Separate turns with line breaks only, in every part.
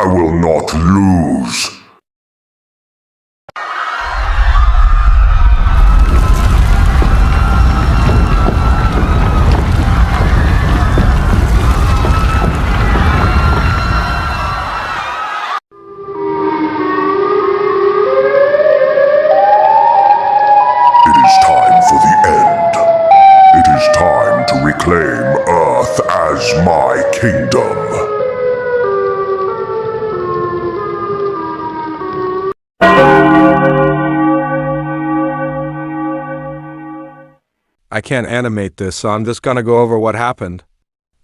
I will not lose. It is time for the end. It is time to reclaim Earth as my kingdom.
I can't animate this, so I'm just gonna go over what happened.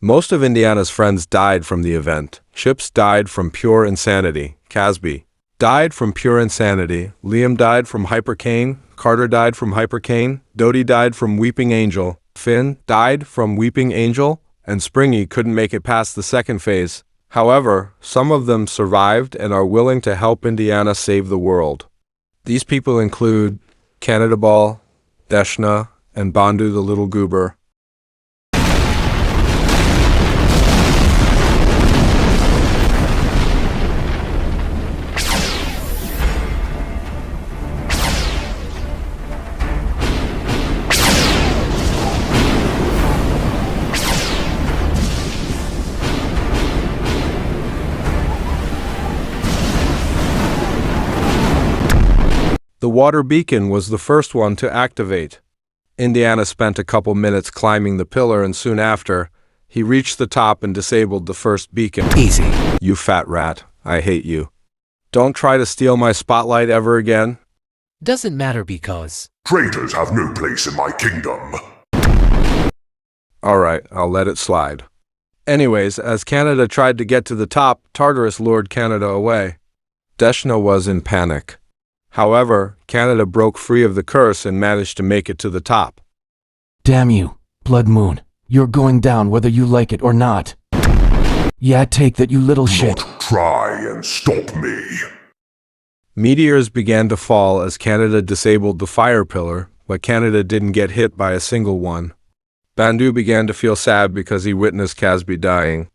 Most of Indiana's friends died from the event. Chips died from pure insanity. Casby died from pure insanity. Liam died from hypercane. Carter died from hypercane. Dodie died from Weeping Angel. Finn died from Weeping Angel. And Springy couldn't make it past the second phase. However, some of them survived and are willing to help Indiana save the world. These people include Canada Ball, Deshna, and Bandu the Little Goober. The water beacon was the first one to activate. Indiana spent a couple minutes climbing the pillar, and soon after, he reached the top and disabled the first beacon.
Easy.
You fat rat, I hate you. Don't try to steal my spotlight ever again.
Doesn't matter because...
Traitors have no place in my kingdom.
Alright, I'll let it slide. Anyways, as Canada tried to get to the top, Tartarus lured Canada away. Deshna was in panic. However, Canada broke free of the curse and managed to make it to the top.
Damn you, Blood Moon. You're going down whether you like it or not. Yeah, take that, you little shit.
Not try and stop me.
Meteors began to fall as Canada disabled the fire pillar, but Canada didn't get hit by a single one. Bandu began to feel sad because he witnessed Casby dying.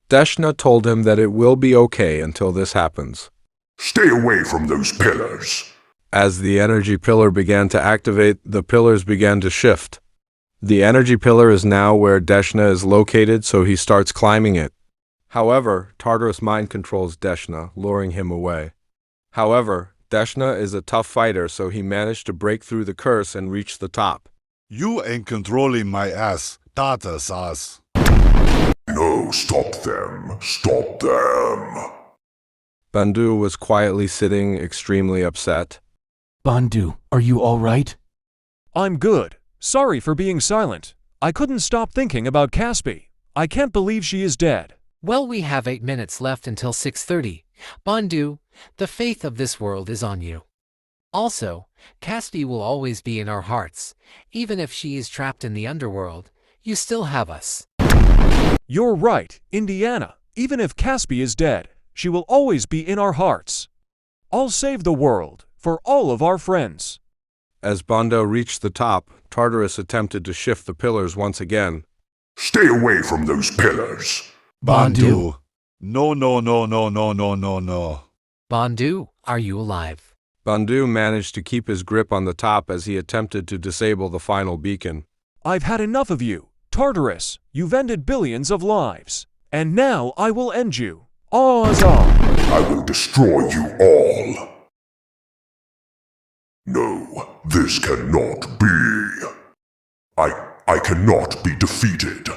Deshna told him that it will be okay until this happens.
Stay away from those pillars.
As the energy pillar began to activate, the pillars began to shift. The energy pillar is now where Deshna is located, so he starts climbing it. However, Tartarus mind controls Deshna, luring him away. However, Deshna is a tough fighter, so he managed to break through the curse and reach the top.
You ain't controlling my ass, Tartarus ass.
No, stop them. Stop them.
Bandu was quietly sitting, extremely upset.
Bandu, are you all right?
I'm good. Sorry for being silent. I couldn't stop thinking about Casby. I can't believe she is dead.
Well, we have 8 minutes left until 6:30. Bandu, the faith of this world is on you. Also, Casby will always be in our hearts. Even if she is trapped in the underworld, you still have us.
You're right, Indiana. Even if Casby is dead, she will always be in our hearts. I'll save the world for all of our friends.
As Bandu reached the top, Tartarus attempted to shift the pillars once again.
Stay away from those pillars.
Bandu. No, no, no, no, no, no, no, no.
Bandu, are you alive?
Bandu managed to keep his grip on the top as he attempted to disable the final beacon.
I've had enough of you. Tartarus, you've ended billions of lives. And now I will end you. Azar.
I will destroy you all. No, this cannot be. I cannot be defeated.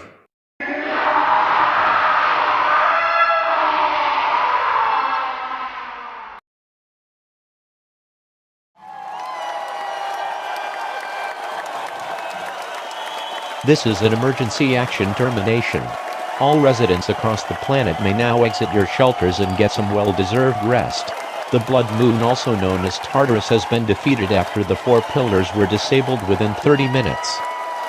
This is an emergency action termination. All residents across the planet may now exit your shelters and get some well-deserved rest. The Blood Moon, also known as Tartarus, has been defeated after the 4 pillars were disabled within 30 minutes.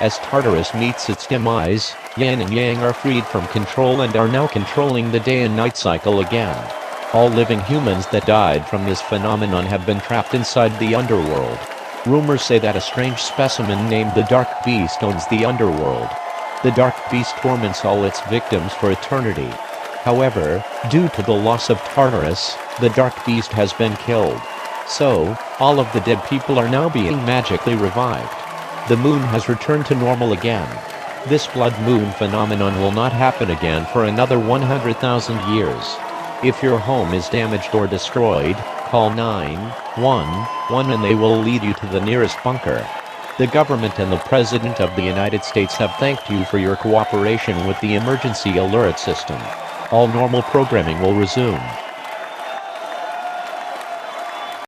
As Tartarus meets its demise, Yin and Yang are freed from control and are now controlling the day and night cycle again. All living humans that died from this phenomenon have been trapped inside the underworld. Rumors say that a strange specimen named the Dark Beast owns the underworld. The Dark Beast torments all its victims for eternity. However, due to the loss of Tartarus, the Dark Beast has been killed. So, all of the dead people are now being magically revived. The moon has returned to normal again. This blood moon phenomenon will not happen again for another 100,000 years. If your home is damaged or destroyed, call 911 and they will lead you to the nearest bunker. The government and the President of the United States have thanked you for your cooperation with the emergency alert system. All normal programming will resume.